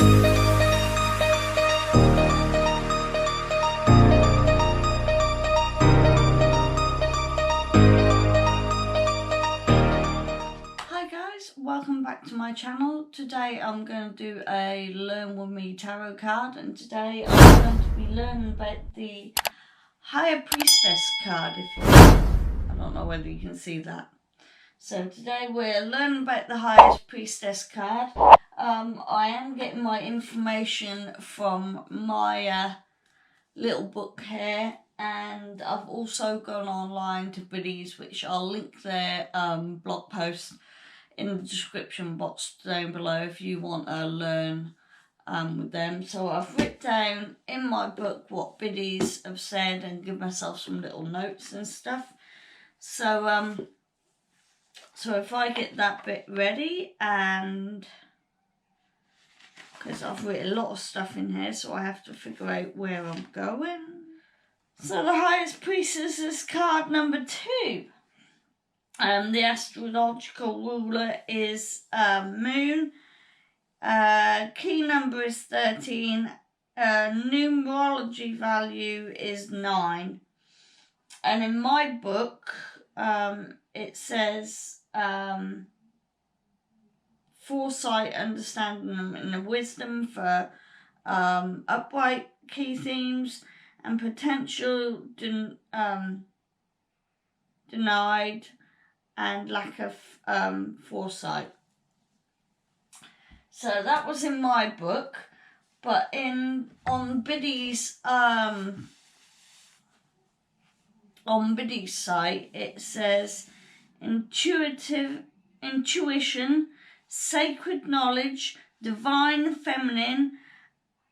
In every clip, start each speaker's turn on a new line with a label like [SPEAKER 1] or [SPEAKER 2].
[SPEAKER 1] Welcome back to my channel. Today I'm going to do a Learn With Me tarot card, and today I'm going to be learning about the Higher Priestess card. I don't know whether you can see that. So today we're learning about the Highest Priestess card. I am getting my information from my little book here, and I've also gone online to Biddys, which I'll link their blog post in the description box down below if you want to learn with them. So I've written down in my book what Biddys have said and give myself some little notes and stuff. So so if I get that bit ready, and because I've written a lot of stuff in here, so I have to figure out where I'm going. So the Highest Priestess is card number 2. The astrological ruler is Moon. Key number is 13. Numerology value is 9. And in my book, it says foresight, understanding, and wisdom for upright key themes, and potential denied, and lack of foresight. So that was in my book, but on Biddys' site it says intuition, sacred knowledge, divine feminine,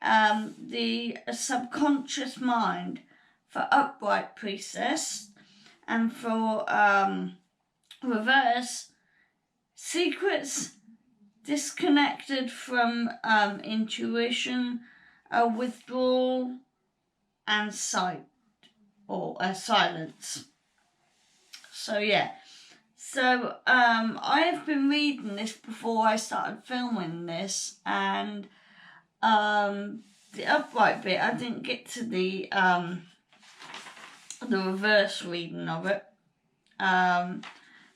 [SPEAKER 1] the subconscious mind for upright priestess, and for reverse, secrets, disconnected from intuition, withdrawal, and sight, or silence. So yeah, so I have been reading this before I started filming this, and the upright bit, I didn't get to the reverse reading of it.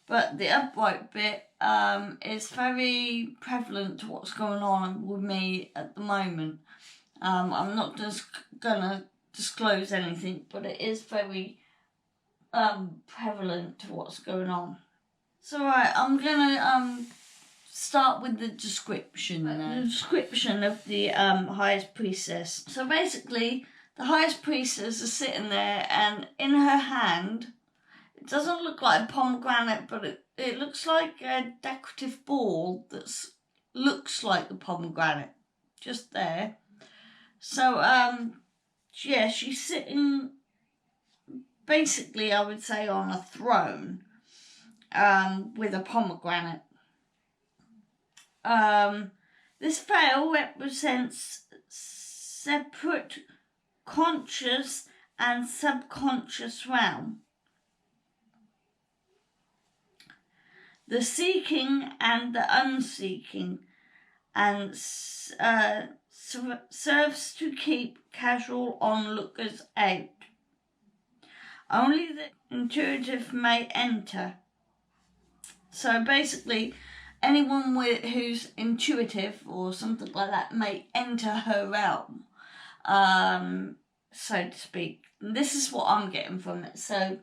[SPEAKER 1] But the upright bit is very prevalent to what's going on with me at the moment. I'm not just gonna disclose anything, but it is very prevalent to what's going on. So right, I'm gonna start with the description. The description of the Highest Priestess. So basically, the Highest Priestess is sitting there, and in her hand, it doesn't look like a pomegranate, but it looks like a decorative ball that looks like the pomegranate, just there. So, yeah, she's sitting, basically, I would say, on a throne, with a pomegranate. This veil represents separate conscious and subconscious realm. The seeking and the unseeking, and serves to keep casual onlookers out. Only the intuitive may enter. So basically, anyone who's intuitive or something like that may enter her realm, so to speak. And this is what I'm getting from it. So,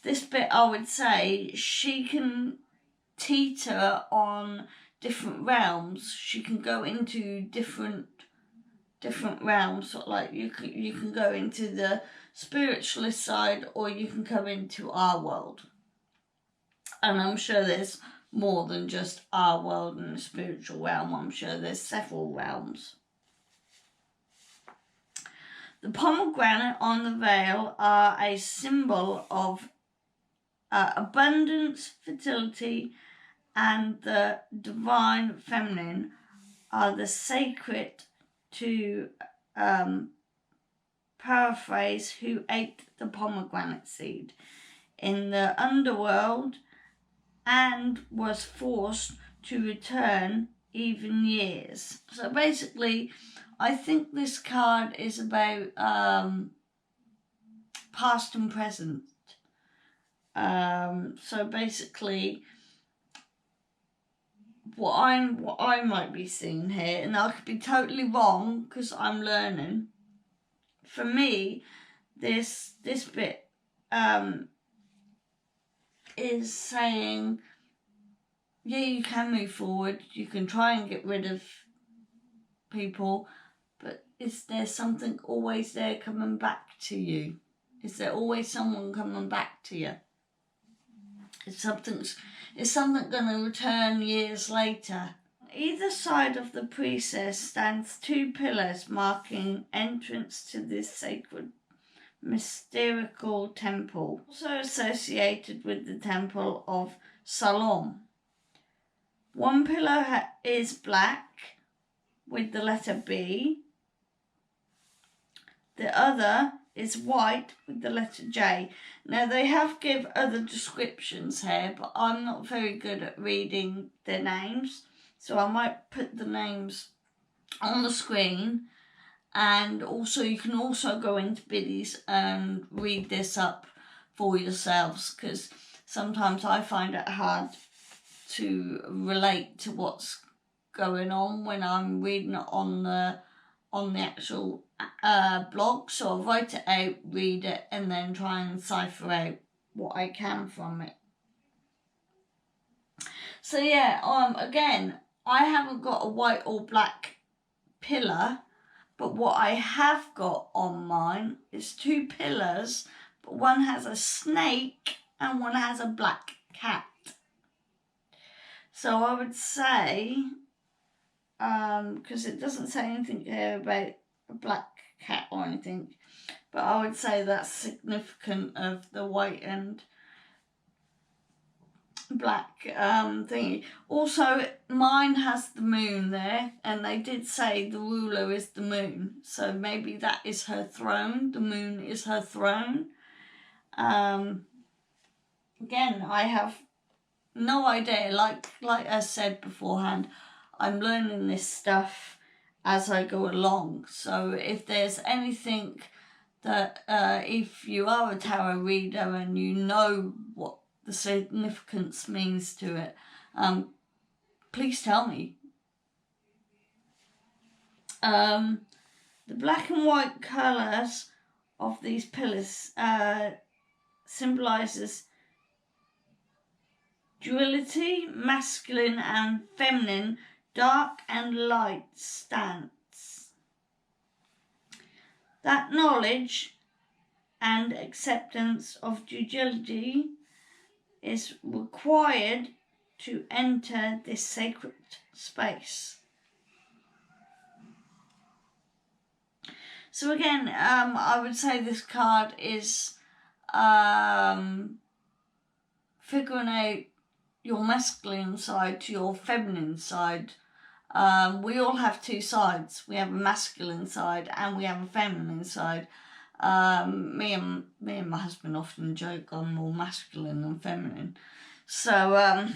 [SPEAKER 1] this bit, I would say, she can teeter on different realms. She can go into different realms. Sort of like you can go into the spiritualist side, or you can come into our world. And I'm sure there's more than just our world and the spiritual realm. I'm sure there's several realms. The pomegranate on the veil are a symbol of abundance, fertility, and the divine feminine are the sacred, to paraphrase, who ate the pomegranate seed in the underworld and was forced to return even years. So basically, I think this card is about past and present. So basically, what I might be seeing here, and I could be totally wrong because I'm learning. For me, this bit is saying, yeah, you can move forward, you can try and get rid of people, but is there something always there coming back to you? Is there always someone coming back to you? Is something going to return years later? Either side of the priestess stands two pillars marking entrance to this sacred mystical temple, also associated with the temple of Salom. One pillar is black with the letter B. The other is white with the letter J. Now they have give other descriptions here, but I'm not very good at reading their names, so I might put the names on the screen, and also you can also go into Biddys and read this up for yourselves, because sometimes I find it hard to relate to what's going on when I'm reading it on the actual blog. So I write it out, read it, and then try and cipher out what I can from it. So yeah, again, I haven't got a white or black pillar, but what I have got on mine is two pillars, but one has a snake and one has a black cat. So I would say, because it doesn't say anything here about a black cat or anything, but I would say that's significant of the white and black thingy. Also, mine has the moon there, and they did say the ruler is the moon, so maybe that is her throne. The moon is her throne. Again, I have no idea. Like I said beforehand, I'm learning this stuff as I go along. So if there's anything that, if you are a tarot reader and you know what the significance means to it, please tell me. The black and white colours of these pillars symbolises duality, masculine and feminine, dark and light stance. That knowledge and acceptance of duality is required to enter this sacred space. So again, I would say this card is figuring out your masculine side to your feminine side. We all have two sides. We have a masculine side and we have a feminine side. Me and my husband often joke I'm more masculine than feminine. So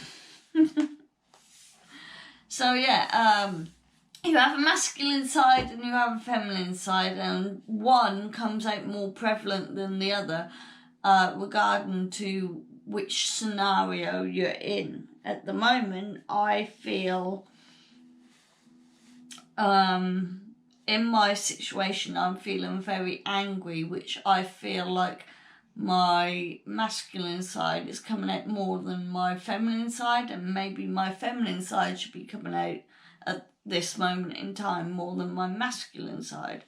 [SPEAKER 1] so yeah, you have a masculine side and you have a feminine side, and one comes out more prevalent than the other regarding to which scenario you're in. At the moment, I feel in my situation, I'm feeling very angry, which I feel like my masculine side is coming out more than my feminine side, and maybe my feminine side should be coming out at this moment in time more than my masculine side.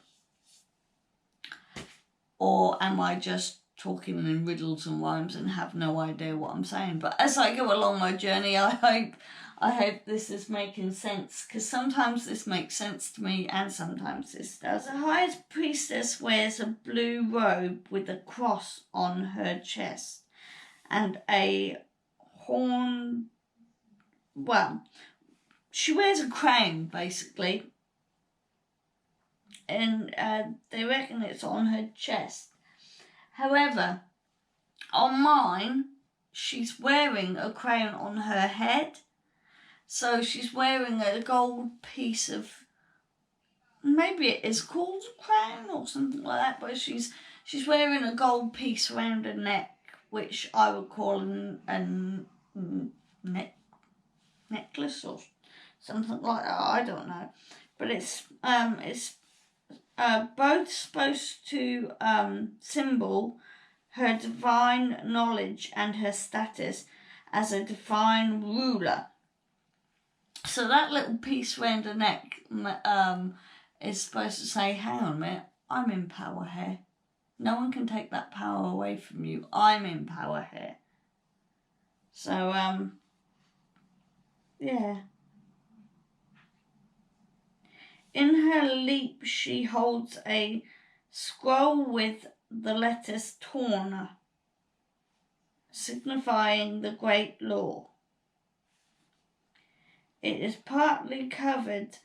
[SPEAKER 1] Or am I just talking in riddles and rhymes and have no idea what I'm saying? But as I go along my journey, I hope this is making sense, because sometimes this makes sense to me and sometimes this does. The High Priestess wears a blue robe with a cross on her chest and a horn. Well, she wears a crown basically, and they reckon it's on her chest. However, on mine, she's wearing a crown on her head. So she's wearing a gold piece of, maybe it is called a crown or something like that, but she's wearing a gold piece around her neck, which I would call a necklace or something like that. I don't know, but it's both supposed to symbol her divine knowledge and her status as a divine ruler. So that little piece around her neck is supposed to say, hang on a minute, I'm in power here. No one can take that power away from you. I'm in power here. So, yeah. In her leap, she holds a scroll with the letters Torna, signifying the great law. It is partly covered,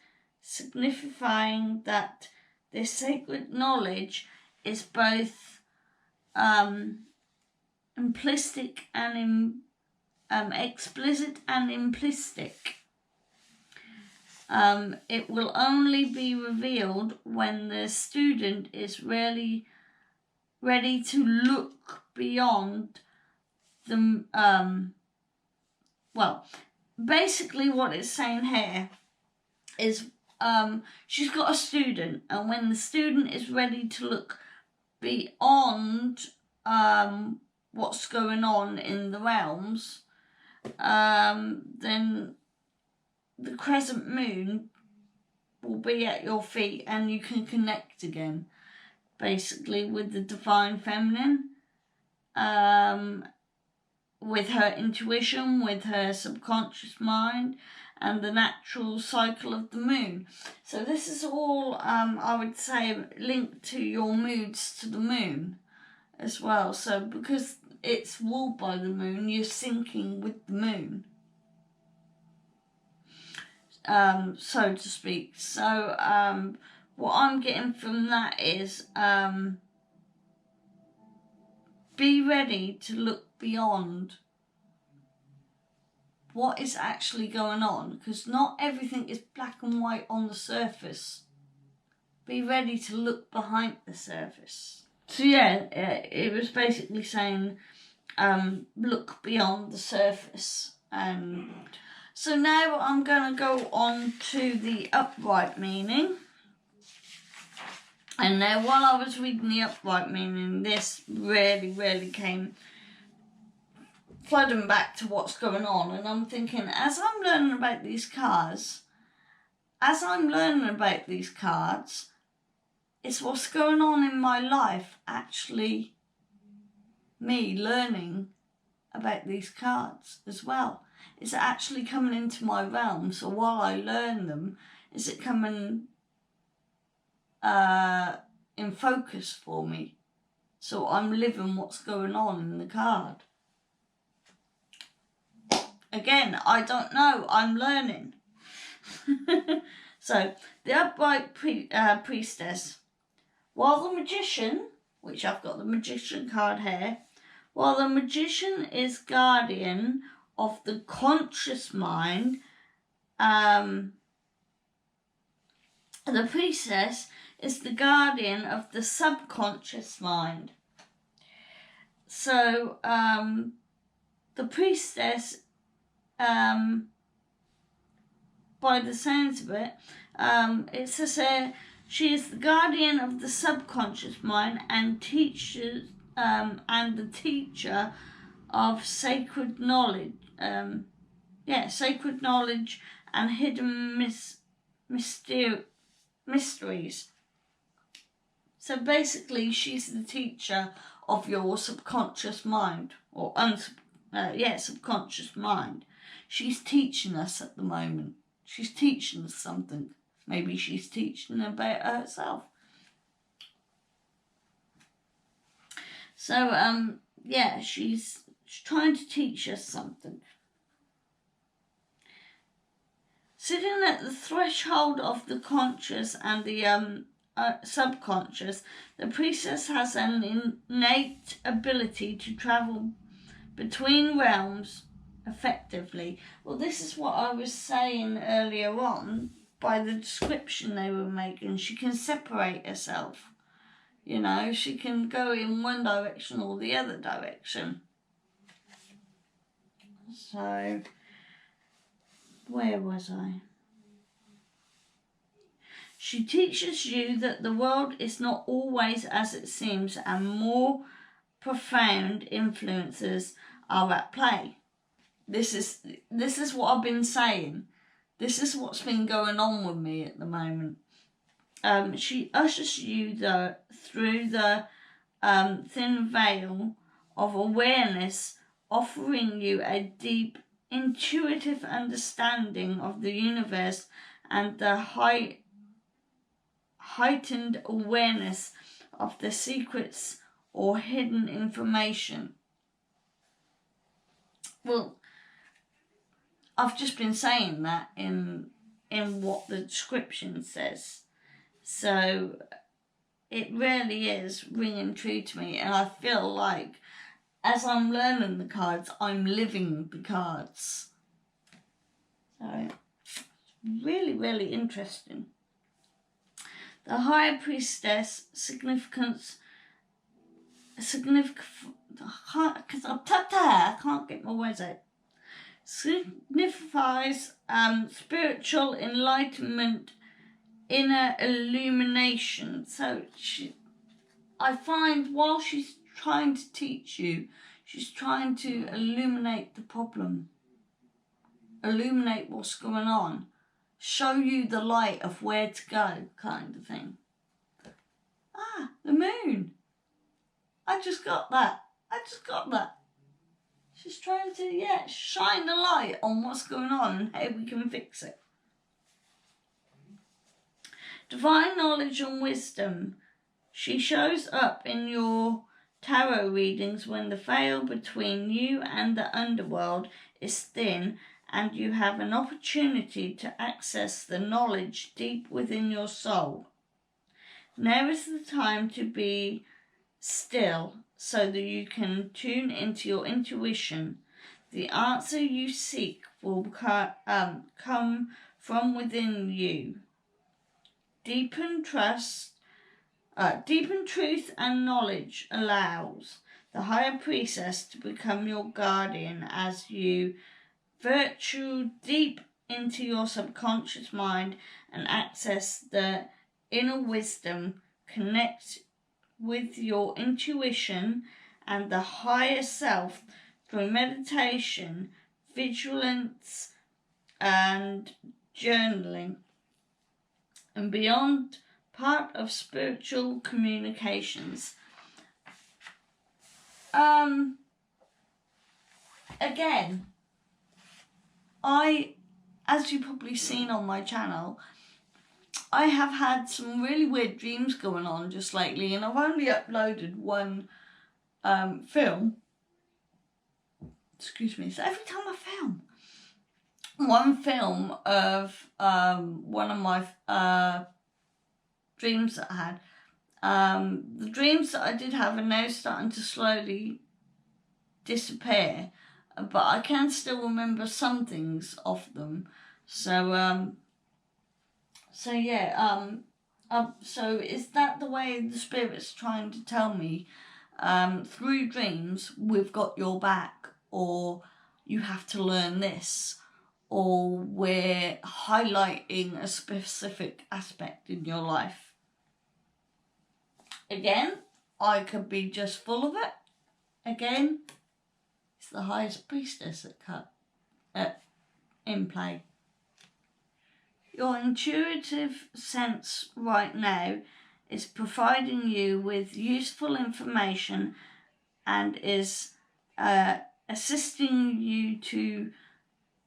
[SPEAKER 1] signifying that this sacred knowledge is both implicit and explicit and implicit. It will only be revealed when the student is really ready to look beyond the basically what it's saying here is she's got a student, and when the student is ready to look beyond what's going on in the realms, then the crescent moon will be at your feet and you can connect again, basically, with the divine feminine, with her intuition, with her subconscious mind, and the natural cycle of the moon. So this is all, I would say, linked to your moods to the moon as well. So because it's ruled by the moon, you're syncing with the moon, so to speak. So what I'm getting from that is be ready to look beyond what is actually going on, because not everything is black and white on the surface. Be ready to look behind the surface. So yeah, it was basically saying look beyond the surface. And so now I'm going to go on to the upright meaning. And now while I was reading the upright meaning, this really came flooding back to what's going on. And I'm thinking, as I'm learning about these cards, it's what's going on in my life, actually me learning about these cards as well. It's actually coming into my realm. So while I learn them, is it coming in focus for me? So I'm living what's going on in the card. Again, I don't know, I'm learning. So, the upright priestess. While the magician, which I've got the magician card here, while the magician is guardian of the conscious mind, the priestess is the guardian of the subconscious mind. So, the priestess, by the sounds of it, it says she is the guardian of the subconscious mind and teachers and the teacher of sacred knowledge. Sacred knowledge and hidden mysteries. So basically, she's the teacher of your subconscious mind, or subconscious mind. She's teaching us at the moment. She's teaching us something. Maybe she's teaching about herself. So, she's trying to teach us something. Sitting at the threshold of the conscious and the subconscious, the priestess has an innate ability to travel between realms effectively. Well, this is what I was saying earlier on by the description they were making. She can separate herself. You know, she can go in one direction or the other direction. So, where was I? She teaches you that the world is not always as it seems and more profound influences are at play. This is what I've been saying. This is what's been going on with me at the moment. She ushers you through the thin veil of awareness, offering you a deep, intuitive understanding of the universe and the heightened awareness of the secrets or hidden information. Well, I've just been saying that in what the description says. So it really is ringing true to me, and I feel like as I'm learning the cards, I'm living the cards. So really, really interesting. The Higher Priestess signifies spiritual enlightenment, inner illumination. So I find while she's trying to teach you, she's trying to illuminate the problem, illuminate what's going on, show you the light of where to go, kind of thing. Ah, the moon. I just got that. She's trying to, shine the light on what's going on and how we can fix it. Divine knowledge and wisdom. She shows up in your tarot readings when the veil between you and the underworld is thin and you have an opportunity to access the knowledge deep within your soul. Now is the time to be still so that you can tune into your intuition. The answer you seek will come from within you. Deepen truth and knowledge allows the Higher Priestess to become your guardian as you virtue deep into your subconscious mind and access the inner wisdom, connect with your intuition and the higher self through meditation, vigilance and journaling, and beyond part of spiritual communications. Again, as you've probably seen on my channel, I have had some really weird dreams going on just lately, and I've only uploaded one film. Excuse me. So every time I film one film of one of my dreams that I had, the dreams that I did have are now starting to slowly disappear, but I can still remember some things of them. So so is that the way the Spirit's trying to tell me, through dreams, we've got your back, or you have to learn this, or we're highlighting a specific aspect in your life? Again, I could be just full of it. Again, it's the Highest Priestess in play. Your intuitive sense right now is providing you with useful information and is assisting you to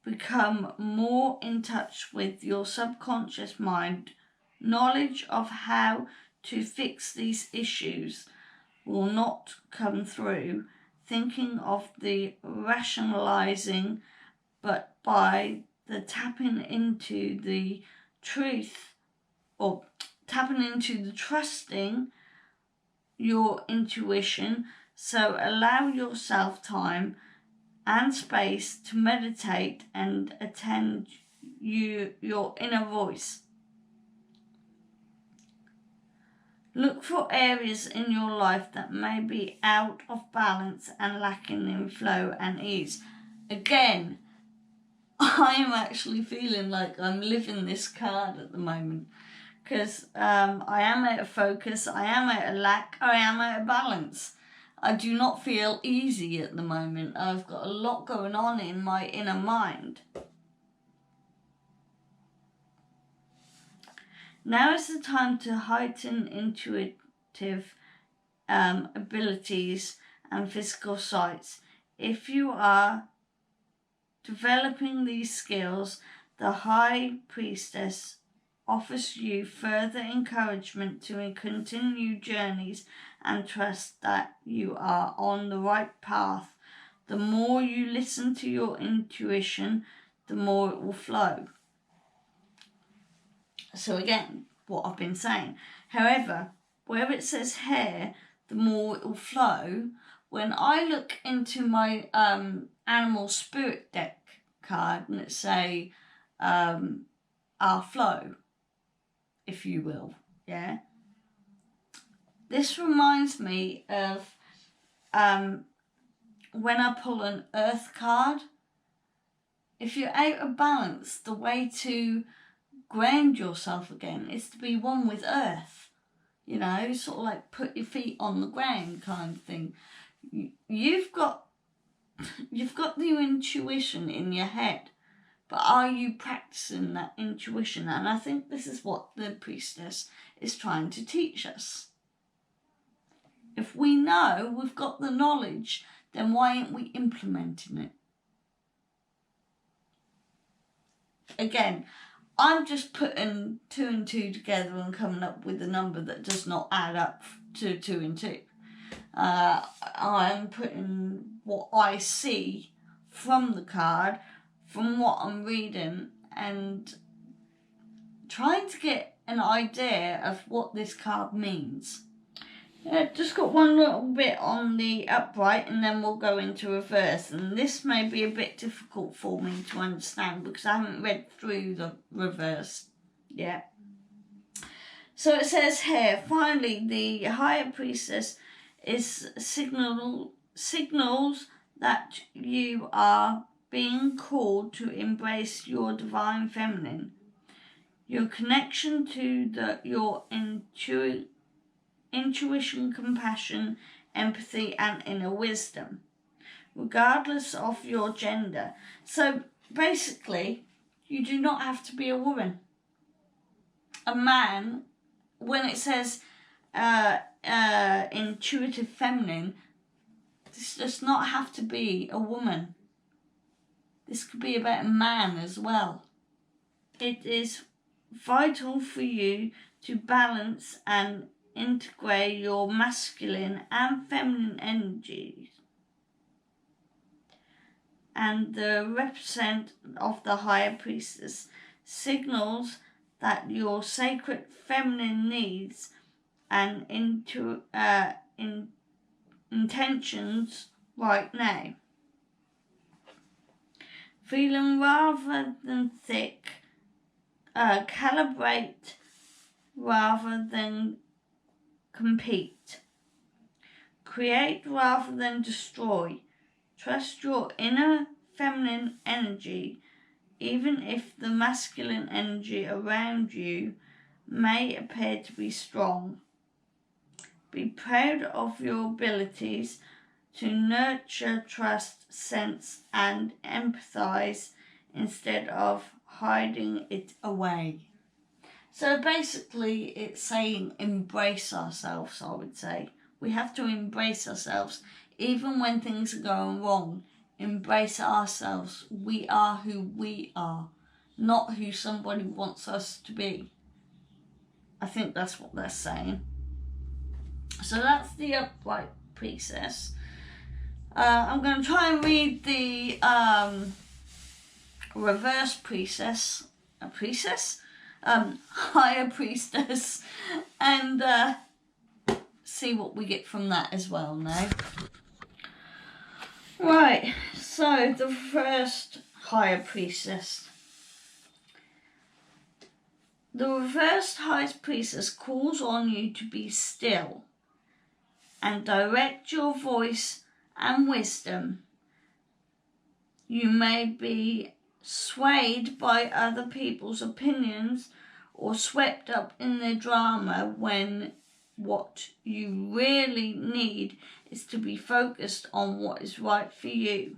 [SPEAKER 1] become more in touch with your subconscious mind. Knowledge of how to fix these issues will not come through thinking of the rationalizing, but by the tapping into the truth, or tapping into the trusting your intuition. So allow yourself time and space to meditate and attend your inner voice. Look for areas in your life that may be out of balance and lacking in flow and ease. Again, I am actually feeling like I'm living this card at the moment, because I am out of focus, I am out of lack, I am out of balance. I do not feel easy at the moment. I've got a lot going on in my inner mind. Now is the time to heighten intuitive abilities and physical sights. If you are developing these skills, the High Priestess offers you further encouragement to continue journeys and trust that you are on the right path. The more you listen to your intuition, the more it will flow. So again, what I've been saying. However, where it says here, the more it will flow, when I look into my animal spirit deck card and it say our flow, if you will, yeah. This reminds me of when I pull an earth card. If you're out of balance, the way to ground yourself again is to be one with earth, you know, sort of like put your feet on the ground kind of thing. You've got your intuition in your head, but are you practicing that intuition? And I think this is what the priestess is trying to teach us. If we know we've got the knowledge, then why aren't we implementing it? Again, I'm just putting 2 and 2 together and coming up with a number that does not add up to 2 and 2. I'm putting what I see from the card, from what I'm reading, and trying to get an idea of what this card means. Just got one little bit on the upright and then we'll go into reverse, and this may be a bit difficult for me to understand because I haven't read through the reverse yet. So it says here, finally the Higher Priestess is signals that you are being called to embrace your divine feminine, your connection to your intuition, compassion, empathy, and inner wisdom, regardless of your gender. So basically, you do not have to be a woman. A man, when it says intuitive feminine, this does not have to be a woman. This could be about a man as well. It is vital for you to balance and integrate your masculine and feminine energies, and the represent of the Higher Priestess signals that your sacred feminine needs and intentions right now. Feeling rather than thick, calibrate rather than compete. Create rather than destroy. Trust your inner feminine energy, even if the masculine energy around you may appear to be strong. Be proud of your abilities to nurture trust, sense, and empathize instead of hiding it away. So basically it's saying embrace ourselves, I would say. We have to embrace ourselves. Even when things are going wrong, embrace ourselves. We are who we are, not who somebody wants us to be. I think that's what they're saying. So that's the Upright Priestess. I'm going to try and read the Reverse Priestess. A priestess? Higher Priestess, and see what we get from that as well now. Right, So the first higher priestess. The reversed high priestess calls on you to be still and direct your voice and wisdom. You may be swayed by other people's opinions or swept up in their drama when what you really need is to be focused on what is right for you.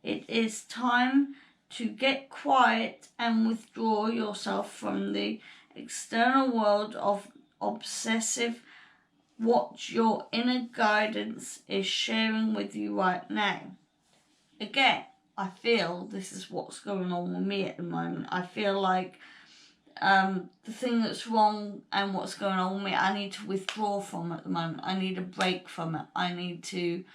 [SPEAKER 1] It is time to get quiet and withdraw yourself from the external world of obsessive what your inner guidance is sharing with you right now. Again, I feel this is what's going on with me at the moment. I feel like the thing that's wrong and what's going on with me, I need to withdraw from at the moment. I need a break from it. I need to,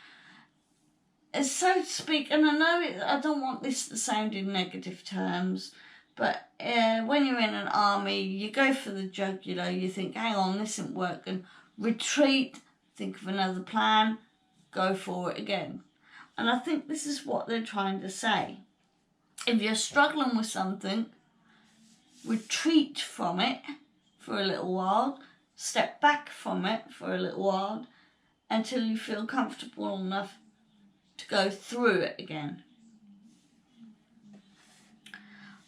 [SPEAKER 1] so to speak, and I know I don't want this to sound in negative terms, but when you're in an army, you go for the jugular, you think, hang on, this isn't working, retreat, think of another plan, go for it again. And I think this is what they're trying to say. If you're struggling with something, retreat from it for a little while, step back from it for a little while, until you feel comfortable enough to go through it again.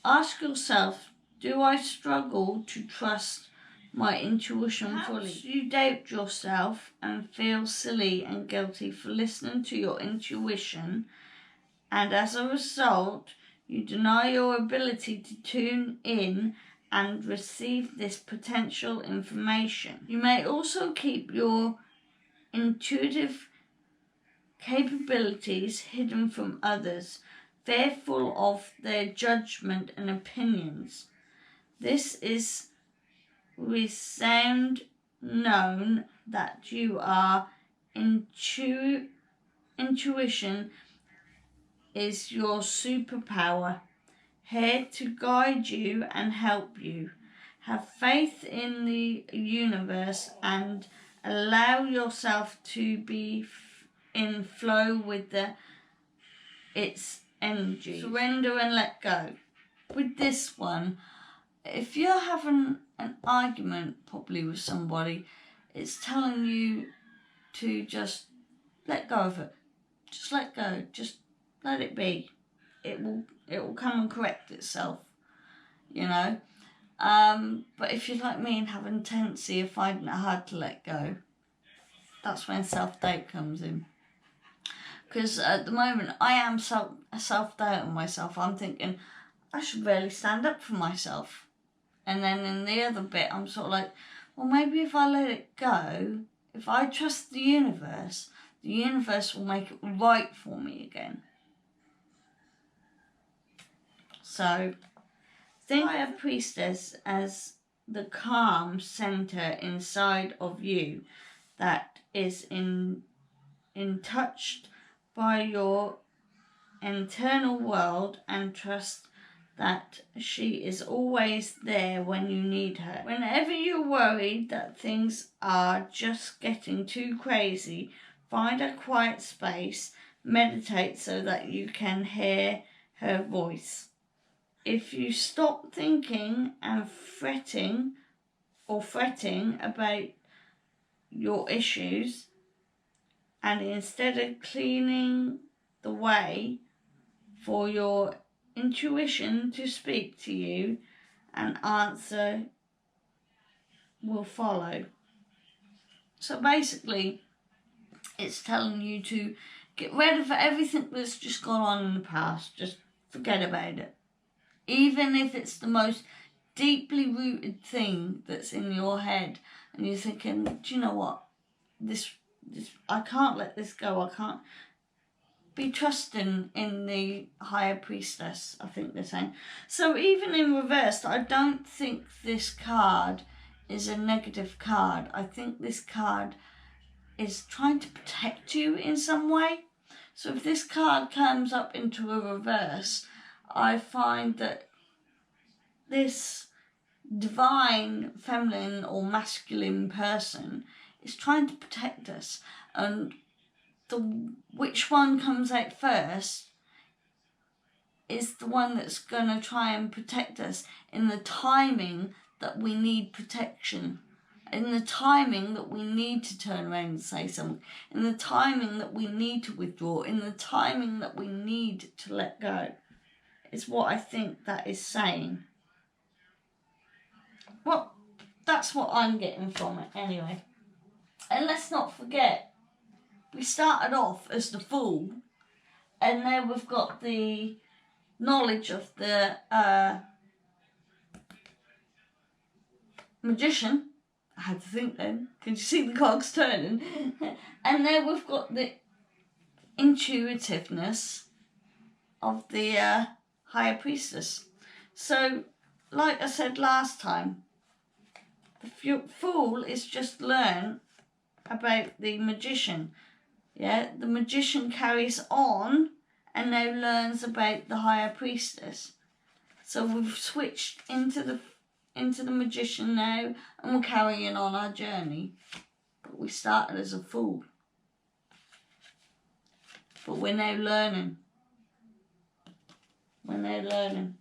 [SPEAKER 1] Ask yourself, do I struggle to trust my intuition fully? You doubt yourself and feel silly and guilty for listening to your intuition, and as a result, you deny your ability to tune in and receive this potential information. You may also keep your intuitive capabilities hidden from others, fearful of their judgment and opinions. This is resound known that you are intuition is your superpower, here to guide you and help you. Have faith in the universe and allow yourself to be in flow with its energy. Surrender and let go. With this one, if you're having an argument probably with somebody, it's telling you to just let go of it. Just let go. Just let it be. It will come and correct itself, you know. But if you're like me and have a tendency of finding it hard to let go, that's when self-doubt comes in. Because at the moment I am self-doubting myself. I'm thinking I should really stand up for myself. And then in the other bit I'm sort of like, well, maybe if I let it go, if I trust the universe will make it right for me again. So think of a priestess as the calm centre inside of you that is in touch by your internal world, and trust that she is always there when you need her. Whenever you're worried that things are just getting too crazy, find a quiet space, meditate so that you can hear her voice. If you stop thinking and fretting about your issues, and instead of clearing the way for your intuition to speak to you, an answer will follow. So basically, it's telling you to get rid of everything that's just gone on in the past. Just forget about it. Even if it's the most deeply rooted thing that's in your head, and you're thinking, do you know what? This I can't let this go. I can't. Be trusting in the higher priestess, I think they're saying. So even in reverse, I don't think this card is a negative card. I think this card is trying to protect you in some way. So if this card comes up into a reverse, I find that this divine feminine or masculine person is trying to protect us, and which one comes out first is the one that's going to try and protect us in the timing that we need protection, in the timing that we need to turn around and say something, in the timing that we need to withdraw, in the timing that we need to let go. Is what I think that is saying. Well, that's what I'm getting from it anyway. And let's not forget, we started off as the fool, and then we've got the knowledge of the magician. I had to think then. Can you see the cogs turning? And then we've got the intuitiveness of the higher priestess. So, like I said last time, the fool is just learn about the magician. Yeah, the magician carries on and now learns about the higher priestess. So we've switched into the magician now, and we're carrying on our journey. But we started as a fool. But we're now learning. We're now learning.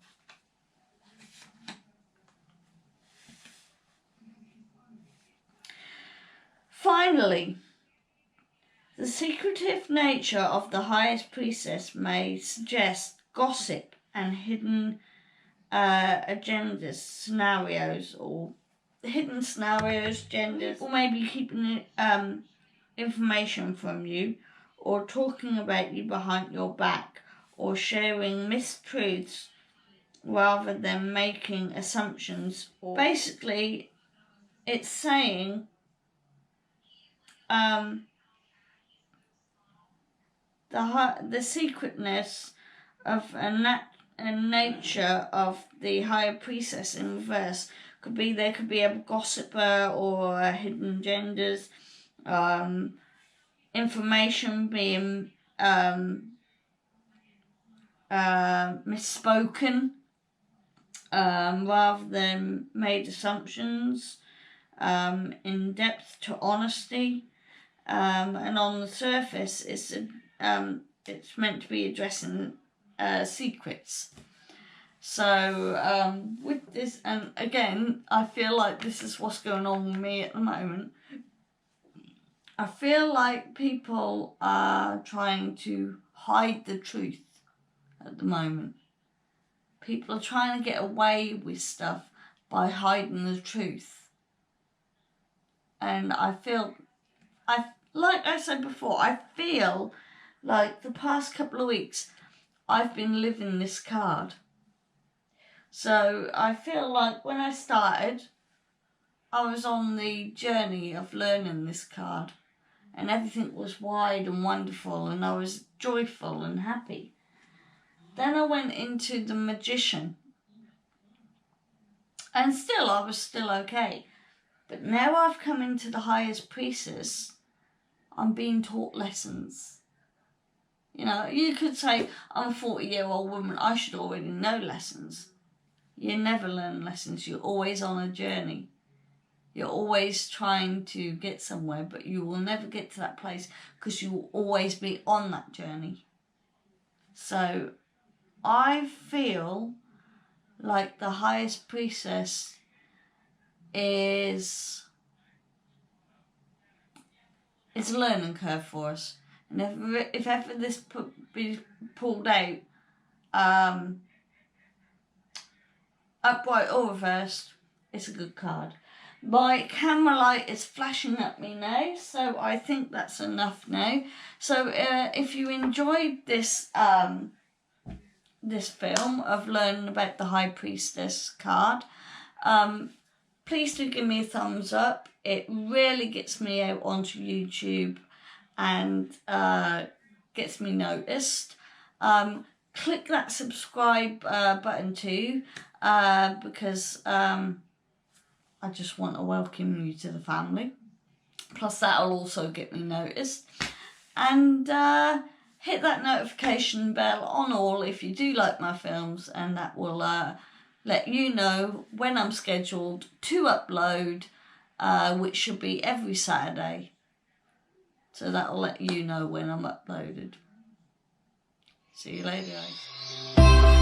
[SPEAKER 1] Finally, the secretive nature of the highest priestess may suggest gossip and hidden agendas, scenarios, or hidden scenarios, genders, or maybe keeping information from you, or talking about you behind your back, or sharing mistruths rather than making assumptions. Basically, it's saying the secretness of a nature of the higher priestess in reverse could be there could be a gossiper or a hidden genders, information being misspoken rather than made assumptions, in depth to honesty, and on the surface it's meant to be addressing secrets. So with this, and again, I feel like this is what's going on with me at the moment. I feel like people are trying to hide the truth at the moment. People are trying to get away with stuff by hiding the truth. And I feel, like I said before, I feel like the past couple of weeks I've been living this card. So I feel like when I started, I was on the journey of learning this card, and everything was wide and wonderful, and I was joyful and happy. Then I went into the magician, and still I was still okay. But now I've come into the highest priestess, I'm being taught lessons. You know, you could say, I'm a 40-year-old woman, I should already know lessons. You never learn lessons, you're always on a journey. You're always trying to get somewhere, but you will never get to that place because you will always be on that journey. So I feel like the highest priestess is a learning curve for us. And if ever this be pulled out, upright or reversed, it's a good card. My camera light is flashing at me now, so I think that's enough now. So if you enjoyed this this film of learning about the High Priestess card, please do give me a thumbs up. It really gets me out onto YouTube and gets me noticed. Click that subscribe button too, because I just want to welcome you to the family. Plus that'll also get me noticed. And hit that notification bell on all if you do like my films, and that will let you know when I'm scheduled to upload, which should be every Saturday. So that'll let you know when I'm uploaded. See you later, guys.